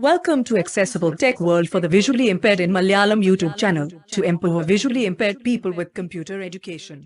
Welcome to Accessible Tech World for the Visually Impaired in Malayalam YouTube channel to empower visually impaired people with computer education.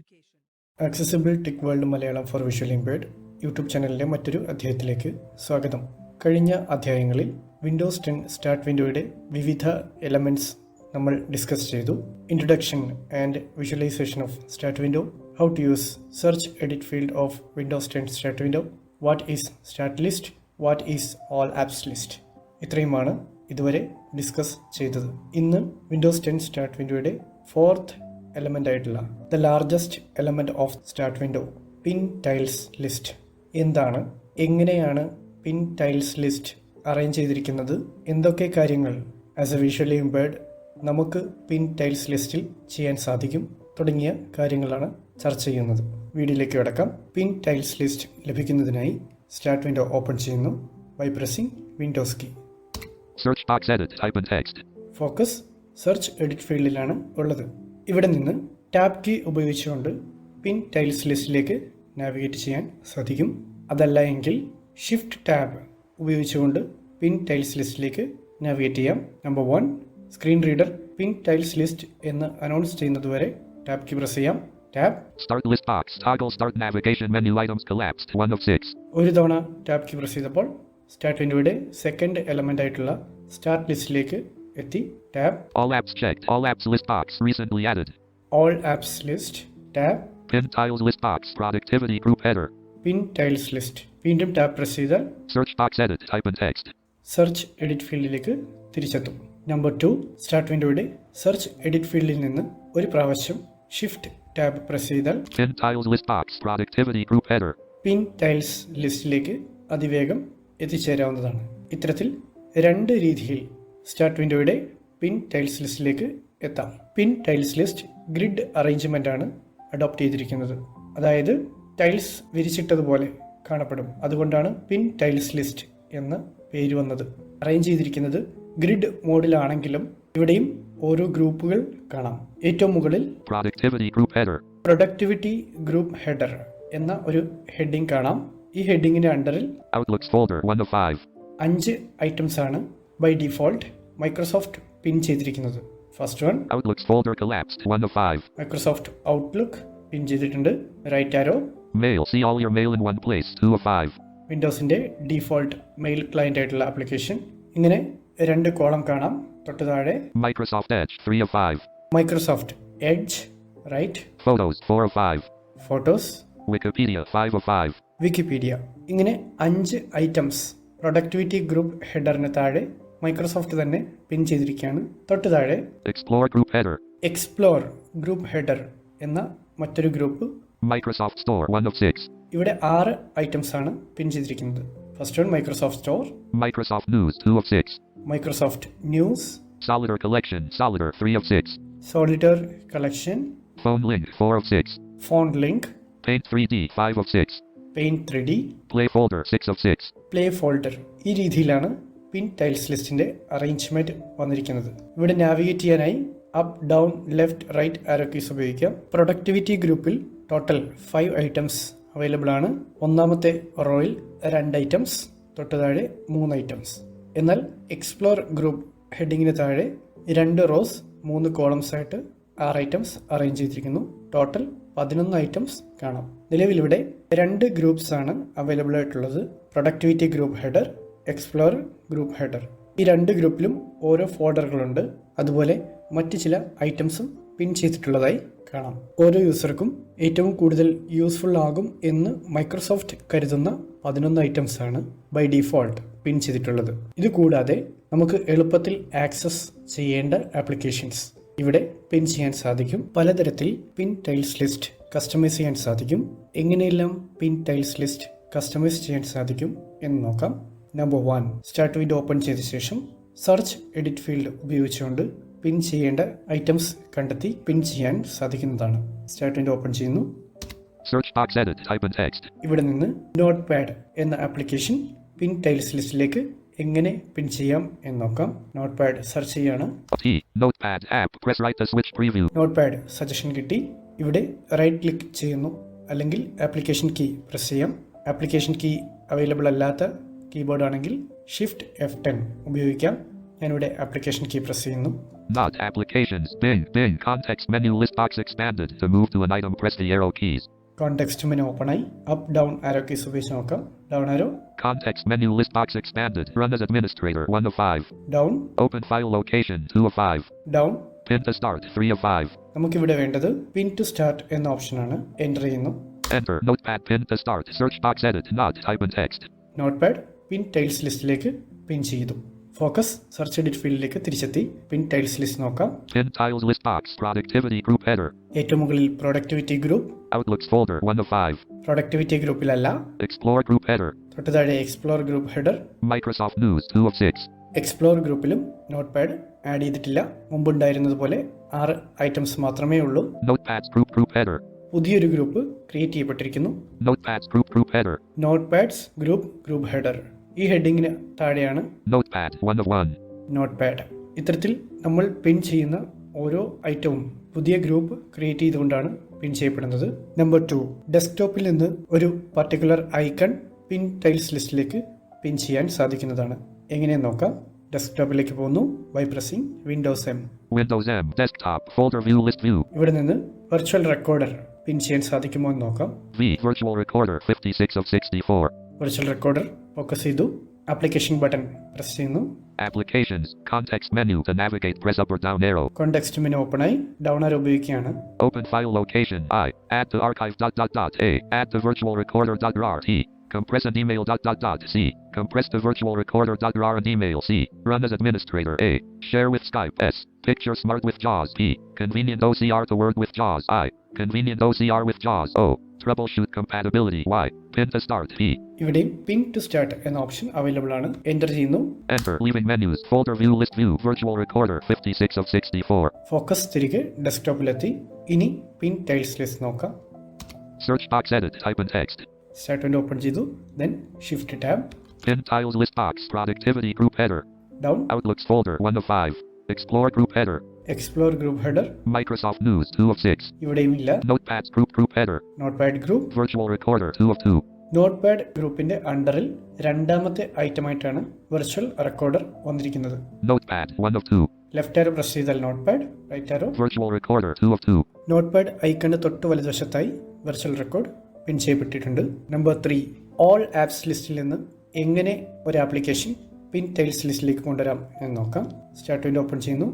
Accessible tech world Malayalam four visual impaired YouTube ചാനലിലെ മറ്റൊരു അധ്യായത്തിലേക്ക് സ്വാഗതം. കഴിഞ്ഞ അധ്യായങ്ങളിൽ Windows 10 start വിൻഡോയുടെ വിവിധ elements നമ്മൾ discuss ചെയ്തു. Introduction and visualisation of start window, how to use search edit field of Windows 10 start window, what is start list, what is all apps list. ഇത്രയുമാണ് ഇതുവരെ ഡിസ്കസ് ചെയ്തത്. ഇന്ന് വിൻഡോസ് 10 സ്റ്റാർട്ട് വിൻഡോയുടെ fourth element ആയിട്ടുള്ള the largest element of start window, pin tiles list എന്താണ്, എങ്ങനെയാണ് പിൻ tiles list arrange ചെയ്തിരിക്കുന്നത്, എന്തൊക്കെ കാര്യങ്ങൾ ആസ് എ വിഷ്വലി ഇംപേർഡ് നമുക്ക് പിൻ ടൈൽസ് ലിസ്റ്റിൽ ചെയ്യാൻ സാധിക്കും തുടങ്ങിയ കാര്യങ്ങളാണ് ചർച്ച ചെയ്യുന്നത്. വീഡിയോയിലേക്ക് കടക്കാം. പിൻ ടൈൽസ് ലിസ്റ്റ് ലഭിക്കുന്നതിനായി സ്റ്റാർട്ട് വിൻഡോ ഓപ്പൺ ചെയ്യുന്നു by pressing Windows key. Search box edit, type in text. Focus search edit ഫീൽഡിലാണ് ഉള്ളത്. ഇവിടെ നിന്ന് ടാബ് കീ ഉപയോഗിച്ചുകൊണ്ട് പിൻ ടൈൽസ് ലിസ്റ്റിലേക്ക് നാവിഗേറ്റ് ചെയ്യാൻ സാധിക്കും. അതല്ല എങ്കിൽ ഷിഫ്റ്റ് ടാബ് ഉപയോഗിച്ചുകൊണ്ട് പിൻ ടൈൽസ് ലിസ്റ്റിലേക്ക് നാവിഗേറ്റ് ചെയ്യാം. നമ്പർ 1, സ്ക്രീൻ റീഡർ പിൻ ടൈൽസ് ലിസ്റ്റ് എന്ന് അനൗൺസ് ചെയ്യുന്നതുവരെ ടാബ് കീ പ്രസ് ചെയ്യാം. Tab Start list box, toggle start navigation menu items collapsed, 1 of 6. ഒരു തവണ ടാബ് കീ പ്രസ് ചെയ്തപ്പോൾ സ്റ്റാർട്ട് വിൻഡോയുടെ സെക്കൻഡ് എലമെൻ്റ് ആയിട്ടുള്ള സ്റ്റാർട്ട് ലിസ്റ്റിലേക്ക് എത്തി. Tab All apps checked, all apps list box recently added. All apps list. Tab Pin tiles list box, productivity group header. Pin tiles list. വീണ്ടും tab press ചെയ്താൽ Search box edit, type in text. Search edit ഫീൽഡിലേക്ക് തിരിച്ചെത്തും. Number 2, start വിൻഡോയുടെ search edit ഫീൽഡിൽ നിന്ന് ഒരു പ്രാവശ്യം shift tab press ചെയ്താൽ Pin tiles list box, productivity group header. Pin tiles ലിസ്റ്റിലേക്ക് അതിവേഗം എത്തിച്ചേരാവുന്നതാണ്. ഇത്തരത്തിൽ രണ്ട് രീതിയിൽ സ്റ്റാർട്ട് വിൻഡോയുടെ പിൻ ടൈൽസ് ലിസ്റ്റിലേക്ക് എത്താം. പിൻ ടൈൽസ് ലിസ്റ്റ് ഗ്രിഡ് അറേഞ്ച്മെൻ്റ് ആണ് അഡോപ്റ്റ് ചെയ്തിരിക്കുന്നത്. അതായത് ടൈൽസ് വിരിച്ചിട്ടതുപോലെ കാണപ്പെടും. അതുകൊണ്ടാണ് പിൻ ടൈൽസ് ലിസ്റ്റ് എന്ന പേര് വന്നത്. അറേഞ്ച് ചെയ്തിരിക്കുന്നത് ഗ്രിഡ് മോഡിലാണെങ്കിലും ഇവിടെയും ഓരോ ഗ്രൂപ്പുകൾ കാണാം. ഏറ്റവും മുകളിൽ Productivity group header. Productivity group header എന്ന ഒരു ഹെഡിങ് കാണാം. ഈ ഹെഡിങ്ങിന്റെ അണ്ടറിൽ Outlooks folder, 1 of 5. 5 ഐറ്റംസ് ആണ് ബൈ ഡിഫോൾട്ട് മൈക്രോസോഫ്റ്റ് പിൻ ചെയ്തിരിക്കുന്നത്. First one Outlooks folder collapsed, 1 of 5. Microsoft Outlook pin ചെയ്തിട്ടുണ്ട്. Right arrow Mail, see all your mail in one place, 2 of 5. വിൻഡോസിന്റെ default mail client ആയിട്ടുള്ള application. ഇങ്ങനെ 2 column കാണാം. തൊട്ട് താഴെ Microsoft Edge, 3 of 5. Microsoft Edge. Right Photos, 4 of 5. Photos. Wikipedia, 5 of 5. Wikipedia. ഇങ്ങനെ 5 items productivity group ഹെഡറിന് താഴെ Microsoft തന്നെ പിൻ ചെയ്തിരിക്കുകയാണ്. തൊട്ട് താഴെ Explore group header. Explore group header എന്ന മറ്റൊരു ഗ്രൂപ്പ്. Microsoft Store, 1 of 6. ഇവിടെ 6 ഐറ്റംസ് ആണ് പിൻ ചെയ്തിരിക്കുന്നത്. First one Microsoft store. Microsoft News, 2 of 6. Microsoft news. Solitaire Collection, Solitaire, 3 of 6. Solicitor collection. Phone Link, 4 of 6. Phone link. Paint 3D, 5 of 6. Paint 3D. Play Folder, 6 of 6. Play folder. ഈ രീതിയിലാണ് പിൻ tiles ലിസ്റ്റിന്റെ arrangement വന്നിരിക്കുന്നത്. ഇവിടെ navigate ചെയ്യാനായി up, down, left, right arrow keys ഉപയോഗിക്കാം. Productivity ഗ്രൂപ്പിൽ total 5 items available ആണ്. ഒന്നാമത്തെ റോയിൽ 2 ഐറ്റംസ്, തൊട്ട് താഴെ 3 ഐറ്റംസ്. എന്നാൽ എക്സ്പ്ലോർ ഗ്രൂപ്പ് ഹെഡിങ്ങിന് താഴെ 2 റോസ് 3 കോളംസ് ആയിട്ട് 6 ഐറ്റംസ് അറേഞ്ച് ചെയ്തിരിക്കുന്നു. ടോട്ടൽ 11 ഐറ്റംസ് കാണാം. നിലവിലിവിടെ 2 ഗ്രൂപ്പ്സ് ആണ് അവൈലബിൾ ആയിട്ടുള്ളത്. Productivity group header, explore group header. ഈ 2 ഗ്രൂപ്പിലും ഓരോ ഫോൾഡറുകളുണ്ട്. അതുപോലെ മറ്റ് ചില ഐറ്റംസും പിൻ ചെയ്തിട്ടുള്ളതായി കാണാം. ഓരോ യൂസർക്കും ഏറ്റവും കൂടുതൽ യൂസ്ഫുൾ ആകും എന്ന് മൈക്രോസോഫ്റ്റ് കരുതുന്ന 11 ഐറ്റംസ് ആണ് ബൈ ഡിഫോൾട്ട് പിൻ ചെയ്തിട്ടുള്ളത്. ഇത് കൂടാതെ നമുക്ക് എളുപ്പത്തിൽ ആക്സസ് ചെയ്യേണ്ട ആപ്ലിക്കേഷൻസ് ഇവിടെ പിൻ ചെയ്യാൻ സാധിക്കും. പലതരത്തിൽ പിൻ ടൈൽസ് ലിസ്റ്റ് കസ്റ്റമൈസ് ചെയ്യാൻ സാധിക്കും. എങ്ങനെയെല്ലാം പിൻ ടൈൽസ് ലിസ്റ്റ് കസ്റ്റമൈസ് ചെയ്യാൻ സാധിക്കും എന്ന് നോക്കാം. നമ്പർ 1, സ്റ്റാർട്ട് വിൻഡോ ഓപ്പൺ ചെയ്ത ശേഷം സെർച്ച് എഡിറ്റ് ഫീൽഡ് ഉപയോഗിച്ചുകൊണ്ട് പിൻ ചെയ്യേണ്ട ഐറ്റംസ് കണ്ടെത്തി പിൻ ചെയ്യാൻ സാധിക്കുന്നതാണ്. സ്റ്റാർട്ട് വിൻഡോ ഓപ്പൺ ചെയ്യുന്നു. Search box edit, type in text. ഇവിടെ നിന്ന് നോട്ട് പാഡ് എന്ന ആപ്ലിക്കേഷൻ പിൻ ടൈൽസ് ലിസ്റ്റിലേക്ക് എങ്ങനെ പിൻ ചെയ്യാം എന്ന് നോക്കാം. നോട്ട് പാഡ് സെർച്ച് ചെയ്യാണ്. Notepad app, press right to switch preview. Note pad suggestion കിട്ടി. ഇവിടെ റൈറ്റ് ക്ലിക്ക് ചെയ്യുന്നു, അല്ലെങ്കിൽ ആപ്ലിക്കേഷൻ കീ പ്രസ് ചെയ്യാം. ആപ്ലിക്കേഷൻ കീ അവൈലബിൾ അല്ലാത്ത കീബോർഡ് ആണെങ്കിൽ ഷിഫ്റ്റ് F10 ഉപയോഗിക്കാം. ഞാനിവിടെ ആപ്ലിക്കേഷൻ കീ പ്രസ് ചെയ്യുന്നു. Not applications. Bing. Context menu list box expanded. To move to an item, press the arrow keys. Context menu open ആയി. Up down ആരോ keys ഉപയോഗിച്ച് നോക്കാം. Down arrow. Context menu list box expanded. Run as administrator 1 of 5. Down. Open file location 2 of 5. Down. Pin to start 3 of 5. നമുക്കിവിടെ വേണ്ടത് പിൻ to start എന്ന ഓപ്ഷനാണ്. Enter ചെയ്യുന്നു. Enter notepad pin to start. Search box edit. Not type in text. Notepad pin tiles ലിസ്റ്റിലേക്ക് പിൻ ചെയ്തു. Focus search edit ഫീൽഡിലേക്ക് തിരിച്ചെത്തി. Pin tiles list നോക്കാം. Pin tiles list box. Productivity group header. ഏറ്റവും മുകളിൽ productivity group. Outlooks folder 1 of 5. Productivity ഗ്രൂപ്പിലല്ല. Explore group header. തൊട്ട് താഴെ explore group header. Microsoft News 2 of 6. Explore ഗ്രൂപ്പിലും നോട്ട്പാഡ് ആഡ് ചെയ്തിട്ടില്ല. മുമ്പുണ്ടായിരുന്നതുപോലെ 6 ഐറ്റംസ് മാത്രമേ ഉള്ളൂ. Notepads group header. പുതിയൊരു ഗ്രൂപ്പ് ക്രിയേറ്റ് ചെയ്യപ്പെട്ടിരിക്കുന്നു. Notepads group header. Notepads group header. ഈ ഹെഡിങ്ങിന് താഴെയാണ് Notepad 1 of 1. നോട്ട്പാഡ്. ഇത്തരത്തിൽ നമ്മൾ പിൻ ചെയ്യുന്ന ഓരോ ഐറ്റവും പുതിയ ഗ്രൂപ്പ് ക്രിയേറ്റ് ചെയ്തുകൊണ്ടാണ് പിൻ ചെയ്യപ്പെടുന്നത്. നമ്പർ 2, ഡെസ്ക്ടോപ്പിൽ നിന്ന് ഒരു പർട്ടിക്കുലർ ഐക്കൺ പിൻ ടൈൽസ് ലിസ്റ്റിലേക്ക് പിൻ ചെയ്യാൻ സാധിക്കുന്നതാണ്. എങ്ങനെയെന്ന് നോക്കാം. ഡെസ്ക്ടോപ്പിലേക്ക് പോകുന്നു. By pressing Windows M. Windows M desktop folder view list view. ഇവിടെ നിന്ന് വെർച്വൽ റെക്കോർഡർ പിൻ ചെയ്യാൻ സാധിക്കുമോ എന്ന് നോക്കാം. Virtual recorder 56 of 64. Virtual recorder focus ചെയ്തു. ആപ്ലിക്കേഷൻ ബട്ടൺ പ്രസ് ചെയ്യുന്നു. Applications context menu to navigate press up or down arrow. Context menu open ആയി. Down ആരോ ഉപയോഗിക്കുകയാണ്. Open file location I. Add to archive ... A. Add to virtual recorder .rt. Compress and email ... C. Compress to virtual recorder .rar and email C. Run as administrator A. Share with Skype S. Picture smart with JAWS P. Convenient OCR to Word with JAWS I. Convenient OCR with JAWS O. Troubleshoot compatibility Y. Pin to start P. ഇവിടെയും പിൻ to start എന്ന option available ആണ്. Enter ചെയ്യുന്നു. Enter leaving menus folder view list view virtual recorder 56 of 64. Focus തിരികെ ഡെസ്ക്ടോപ്പിലെത്തി. ഇനി pin tiles list നോക്കാം. Search box edit type in text. Start window open ചെയ്തു. Then shift tab. Pin tiles list box productivity group header. Down. Outlooks folder 1 of 5. Explore group header. Explore group header. Microsoft News 2 of 6. ഇവിടെയും ഇല്ല. Notepads group header. Notepad group. Virtual recorder 2 of 2. Notepad ഗ്രൂപ്പിന്റെ അണ്ടറിൽ രണ്ടാമത്തെ ഐറ്റമായിട്ടാണ് virtual recorder വന്നിരിക്കുന്നത്. Notepad 1 of 2. Left arrow press ചെയ്താൽ notepad, right arrow Virtual recorder 2 of 2. Notepad ഐക്കണിന് തൊട്ട് വലതുവശത്തായി വെർച്വൽ റെക്കോർഡ് പിൻ ചെയ്യപ്പെട്ടിട്ടുണ്ട്. നമ്പർ 3, ഓൾ ആപ്സ് ലിസ്റ്റിൽ നിന്ന് എങ്ങനെ ഒരു ആപ്ലിക്കേഷൻ പിൻ ടൈൽസ് ലിസ്റ്റിലേക്ക് കൊണ്ടുവരാം എന്ന് നോക്കാം. സ്റ്റാർട്ട് വിൻഡോ ഓപ്പൺ ചെയ്യുന്നു.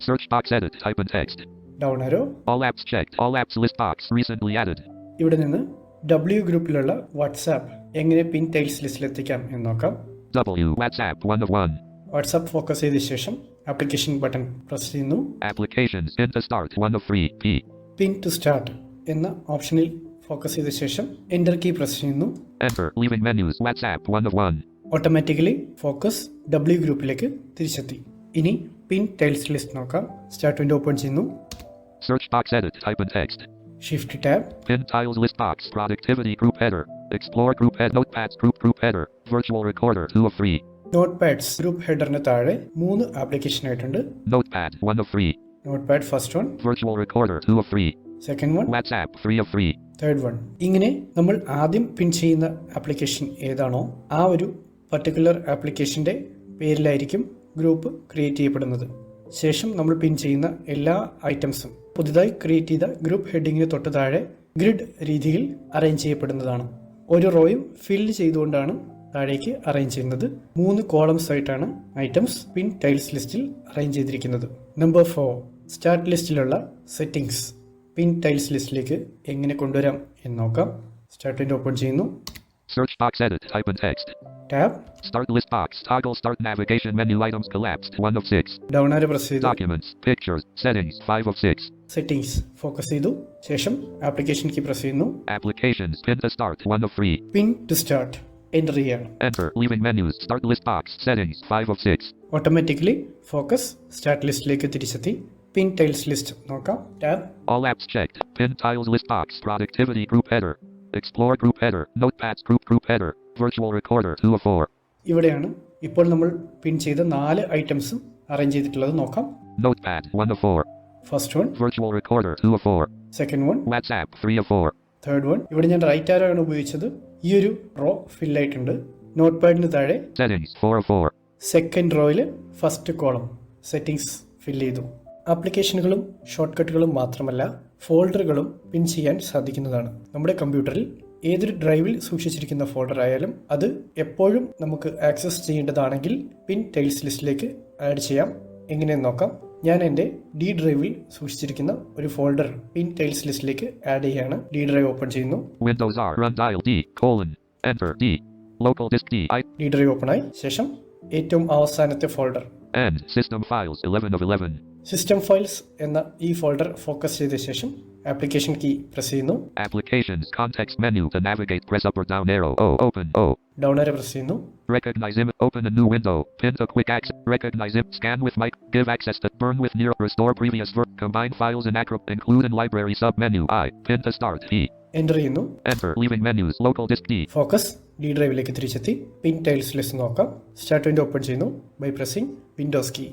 Search box edit type in text. Down arrow. All apps checked. All apps list box recently added. ഇവിടെ നിന്ന് W ഗ്രൂപ്പിലുള്ള വാട്സാപ്പ് എങ്ങനെ പിൻ ടൈൽസ് ലിസ്റ്റിൽ എത്തിക്കാം എന്ന് നോക്കാം. W WhatsApp 1 of 1. WhatsApp focus ചെയ്ത ശേഷം ആപ്ലിക്കേഷൻ ബട്ടൺ പ്രസ് ചെയ്യുന്നു. Applications pin to start 1 of 3 P. Pin to start എന്ന ഓപ്ഷനിൽ ഫോക്കസ് ചെയ്ത ശേഷം എൻ്റർ കീ പ്രസ് ചെയ്യുന്നു. Enter leaving menus WhatsApp 1 of 1. Automatically focus W ഗ്രൂപ്പിലേക്ക് തിരിച്ചെത്തി. ഇനി പിൻ ടൈൽസ് ലിസ്റ്റ് നോക്കാം. സ്റ്റാർട്ട് വിൻഡോ ഓപ്പൺ ചെയ്യുന്നു. Search box edit type in text. Shift tab. Pin tiles list box productivity group header. Explore group head notepads group header. Virtual recorder 2 of 3. നോട്ട്പാഡ്സ് group ഹെഡറിന് താഴെ 3 application ആയിട്ടുണ്ട്. Notepad 1 of 3. Notepad first one. Virtual recorder 2 of 3. Second one. WhatsApp 3 of 3. Third one. ഇങ്ങനെ നമ്മൾ ആദ്യം പിൻ ചെയ്യുന്ന application ഏതാണോ ആ ഒരു particular ആപ്ലിക്കേഷൻ്റെ പേരിലായിരിക്കും ഗ്രൂപ്പ് ക്രിയേറ്റ് ചെയ്യപ്പെടുന്നത്. ശേഷം നമ്മൾ പിൻ ചെയ്യുന്ന എല്ലാ ഐറ്റംസും പുതുതായി ക്രിയേറ്റ് ചെയ്ത ഗ്രൂപ്പ് ഹെഡിങ്ങിന് തൊട്ട് താഴെ ഗ്രിഡ് രീതിയിൽ അറേഞ്ച് ചെയ്യപ്പെടുന്നതാണ്. ഒരു റോയും ഫില്ല് ചെയ്തുകൊണ്ടാണ് താഴേക്ക് അറേഞ്ച് ചെയ്യുന്നത്. 3 കോളംസ് ആയിട്ടാണ് ഐറ്റംസ് പിൻ ടൈൽസ് ലിസ്റ്റിൽ അറേഞ്ച് ചെയ്തിരിക്കുന്നത്. നമ്പർ 4, സ്റ്റാർട്ട് ലിസ്റ്റിലുള്ള സെറ്റിംഗ്സ് പിൻ ടൈൽസ് ലിസ്റ്റിലേക്ക് എങ്ങനെ കൊണ്ടുവരാം എന്ന് നോക്കാം. സ്റ്റാർട്ട് വിൻഡോ ഓപ്പൺ ചെയ്യുന്നു. Search box edit type in text. Tab. Start list box toggle start navigation menu items collapsed 1 of 6. Down arrow press ചെയ്തു. Documents pictures settings 5 of 6. Settings focus ചെയ്തു. ശേഷം application key press ചെയ്യുന്നു. Applications pin to start 1 of 3. Pin to start enter ചെയ്യാണ്. Enter leaving menus start list box settings 5 of 6. Automatically focus start ലിസ്റ്റിലേക്ക് തിരിച്ചെത്തി. Pin tiles list നോക്കാം. Tab. All apps checked. Pin tiles list box productivity group header. Explore group header. Notepads group header. Virtual recorder 2 of 4. ഇവിടെയാണ് ഇപ്പോൾ നമ്മൾ pin ചെയ്ത 4 ഐറ്റംസും arrange ചെയ്തിട്ടുള്ളത് നോക്കാം. Notepad 1 of 4. First one. Virtual recorder 2 of 4. Second one. WhatsApp 3 of 4. Third one. ഇവിടെ ഞാൻ right ആരോ ആണ് ഉപയോഗിച്ചത്. ഈ ഒരു റോ ഫില്ലായിട്ടുണ്ട്. നോട്ട് പാഡിന് താഴെ Settings 404. സെക്കൻഡ് റോയിൽ ഫസ്റ്റ് കോളം സെറ്റിംഗ്സ് ഫില്ല് ചെയ്തു. ആപ്ലിക്കേഷനുകളും ഷോർട്ട് കട്ടുകളും മാത്രമല്ല ഫോൾഡറുകളും പിൻ ചെയ്യാൻ സാധിക്കുന്നതാണ്. നമ്മുടെ കമ്പ്യൂട്ടറിൽ ഏതൊരു ഡ്രൈവിൽ സൂക്ഷിച്ചിരിക്കുന്ന ഫോൾഡർ ആയാലും അത് എപ്പോഴും നമുക്ക് ആക്സസ് ചെയ്യേണ്ടതാണെങ്കിൽ പിൻ ടൈൽസ് ലിസ്റ്റിലേക്ക് ആഡ് ചെയ്യാം. എങ്ങനെയെന്ന് നോക്കാം. ഞാൻ എൻ്റെ ഡി ഡ്രൈവിൽ സൂക്ഷിച്ചിരിക്കുന്ന ഒരു ഫോൾഡർ പിൻ ടൈൽസ് ലിസ്റ്റിലേക്ക് ആഡ് ചെയ്യാണ്. ഡി ഡ്രൈവ് ഓപ്പൺ ചെയ്യുന്നു. Windows R run dial D: enter D. Local disk D. D drive open ആയി ശേഷം ഏറ്റവും അവസാനത്തെ folder End system files 11 of 11. System files എന്ന ഈ ഫോൾഡർ ഫോക്കസ് ചെയ്ത ശേഷം ആപ്ലിക്കേഷൻ കീ പ്രസ് ചെയ്യുന്നു. Applications context menu to navigate, press up or down arrow. Open. Down arrow press ചെയ്യുന്നു. Recognize image. Open a new window. Pin to quick access. Recognize image. Scan with mic. Give access to burn with near. Restore previous work. Combine files in acro. Include in library submenu. Pin to start. Enter ചെയ്യുന്നു. Enter. Leaving menus. Local disk D. Focus D ഡ്രൈവിലേക്ക് തിരിച്ചെത്തി. Pin tiles list നോക്കാം. Start window open ചെയ്യുന്നു by pressing Windows key.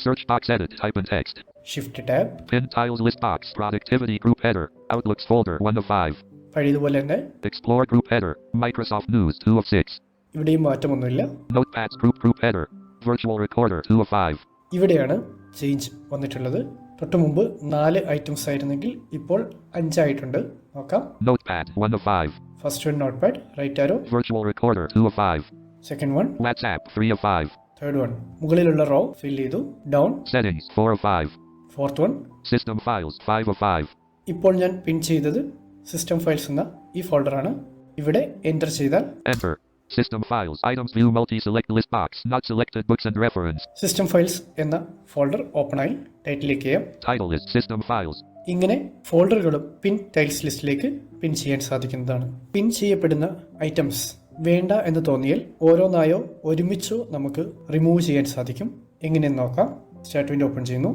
Search box edit. Type in text. Shift tab. Pin tiles list box. Productivity group header. Outlooks folder 1 of 5. പഴയതുപോലെ തന്നെ Explore group header. Microsoft News 2 of 6. ഇവിടെയും മാറ്റമൊന്നുമില്ല. Notepads group header. Virtual recorder 2 of 5. ഇവിടെയാണ് change വന്നിട്ടുള്ളത്. തൊട്ട് മുമ്പ് 4 items ആയിരുന്നെങ്കിൽ ഇപ്പോൾ 5 ആയിട്ടുണ്ട്. നോക്കാം. Notepad 1 of 5. First one notepad right arrow. Virtual recorder 2 of 5. Second one WhatsApp 3 of 5. Third one മുകളിലുള്ള റോ ഫിൽ ചെയ്തു. Down. Settings 4 of 5. Fourth one System files 5 of 5. ഇപ്പോൾ ഞാൻ പിൻ ചെയ്തത് സിസ്റ്റം ഫയൽസ് എന്ന ഈ ഫോൾഡറാണ്. ഇവിടെ എൻ്റർ ചെയ്താൽ Enter. System files items view multi-select list box not selected books and reference. System files എന്ന ഫോൾഡർ ഓപ്പൺ ആയി. ടൈറ്റിലേക്ക് ചെയ്യാം. Title is System files. ഇങ്ങനെ ഫോൾഡറുകളും പിൻ ടൈൽസ് ലിസ്റ്റിലേക്ക് പിൻ ചെയ്യാൻ സാധിക്കുന്നതാണ്. പിൻ ചെയ്യപ്പെടുന്ന ഐറ്റംസ് വേണ്ട എന്ന് തോന്നിയാൽ ഓരോന്നായോ ഒരുമിച്ചോ നമുക്ക് റിമൂവ് ചെയ്യാൻ സാധിക്കും. എങ്ങനെയെന്ന് നോക്കാം. സ്റ്റാർട്ട് വിൻഡോ ഓപ്പൺ ചെയ്യുന്നു.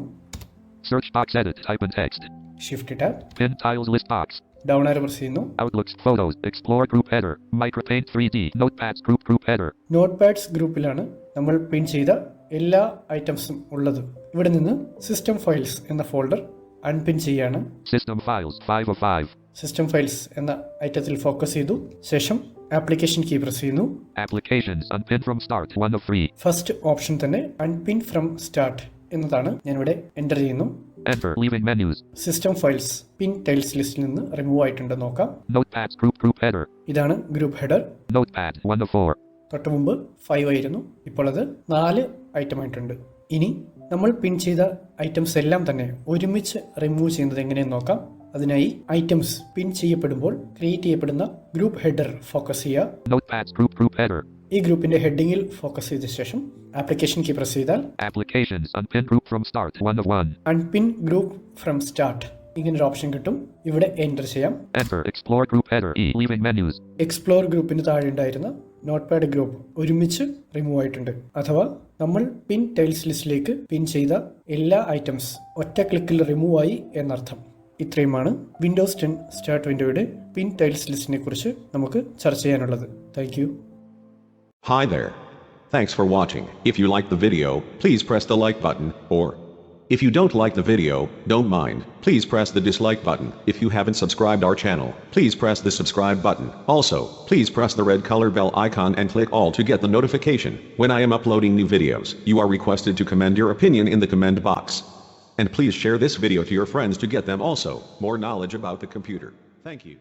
Search box edit. Type in text. Shift tab. Pin tiles list box. Down arrow press ചെയ്യുന്നു. Outlooks photos. Explore group header. Micropaint 3D. Notepads group header. Notepads ഗ്രൂപ്പിലാണ് നമ്മൾ pin ചെയ്ത എല്ലാ ഐറ്റംസും ഉള്ളത്. ഇവിടെ നിന്ന് സിസ്റ്റം ഫയൽസ് എന്ന ഫോൾഡർ അൺപിൻ ചെയ്യാണ്. System files 5 of 5. System files എന്ന ഐറ്റത്തിൽ ഫോക്കസ് ചെയ്തു. ശേഷം ആപ്ലിക്കേഷൻ കീ പ്രസ് ചെയ്യുന്നു. Applications unpin from start 1 of 3. First option തന്നെ അൺപിൻ ഫ്രം സ്റ്റാർട്ട് എന്നതാണ്. ഞാനിവിടെ എൻ്റർ ചെയ്യുന്നു. Enter. Leaving menus. System files pin tiles ലിസ്റ്റിൽ നിന്ന് റിമൂവ് ആയിട്ടുണ്ട് നോക്കാം. Notepads group header. ഇതാണ് ഗ്രൂപ്പ് ഹെഡർ. Notepad 1 of 4. തൊട്ട് മുമ്പ് 5 ആയിരുന്നു. ഇപ്പോൾ അത് 4 ഐറ്റം ആയിട്ടുണ്ട്. ഇനി നമ്മൾ പിൻ ചെയ്ത ഐറ്റംസ് എല്ലാം തന്നെ ഒരുമിച്ച് റിമൂവ് ചെയ്യുന്നത് എങ്ങനെയെന്ന് നോക്കാം. അതിനായി ഐറ്റംസ് പിൻ ചെയ്യപ്പെടുമ്പോൾ ക്രിയേറ്റ് ചെയ്യപ്പെടുന്ന ഗ്രൂപ്പ് ഹെഡർ ഫോക്കസ് ചെയ്യുക. Notepads group header. ഈ ഗ്രൂപ്പിന്റെ ഹെഡിങ്ങിൽ ഫോക്കസ് ചെയ്ത ശേഷം ആപ്ലിക്കേഷൻ കീ പ്രസ് ചെയ്താൽ Applications unpin group from start 1 of 1. Unpin group from start ഇങ്ങനൊരു ഓപ്ഷൻ കിട്ടും. ഇവിടെ എൻ്റർ ചെയ്യാം. Enter. Explore group header. Leaving menus. Explore ഗ്രൂപ്പിന് താഴെ ഉണ്ടായിരുന്ന നോട്ട് പാഡ് ഗ്രൂപ്പ് ഒരുമിച്ച് റിമൂവ് ആയിട്ടുണ്ട്. അഥവാ നമ്മൾ പിൻ ടൈൽസ് ലിസ്റ്റിലേക്ക് പിൻ ചെയ്ത എല്ലാ ഐറ്റംസ് ഒറ്റ ക്ലിക്കിൽ റിമൂവ് ആയി എന്നർത്ഥം. ഇത്രയുമാണ് വിൻഡോസ് 10 സ്റ്റാർട്ട് വിൻഡോയുടെ പിൻ ടൈൽസ് ലിസ്റ്റിനെ കുറിച്ച് നമുക്ക് ചർച്ച ചെയ്യാനുള്ളത്. Thank you. Hi there. Thanks for watching. If you liked the video, please press the like button, or if you don't like the video, don't mind, please press the dislike button. If you haven't subscribed our channel, please press the subscribe button. Also, please press the red color bell icon and click all to get the notification when I am uploading new videos. You are requested to comment your opinion in the comment box. And please share this video to your friends to get them also more knowledge about the computer. Thank you.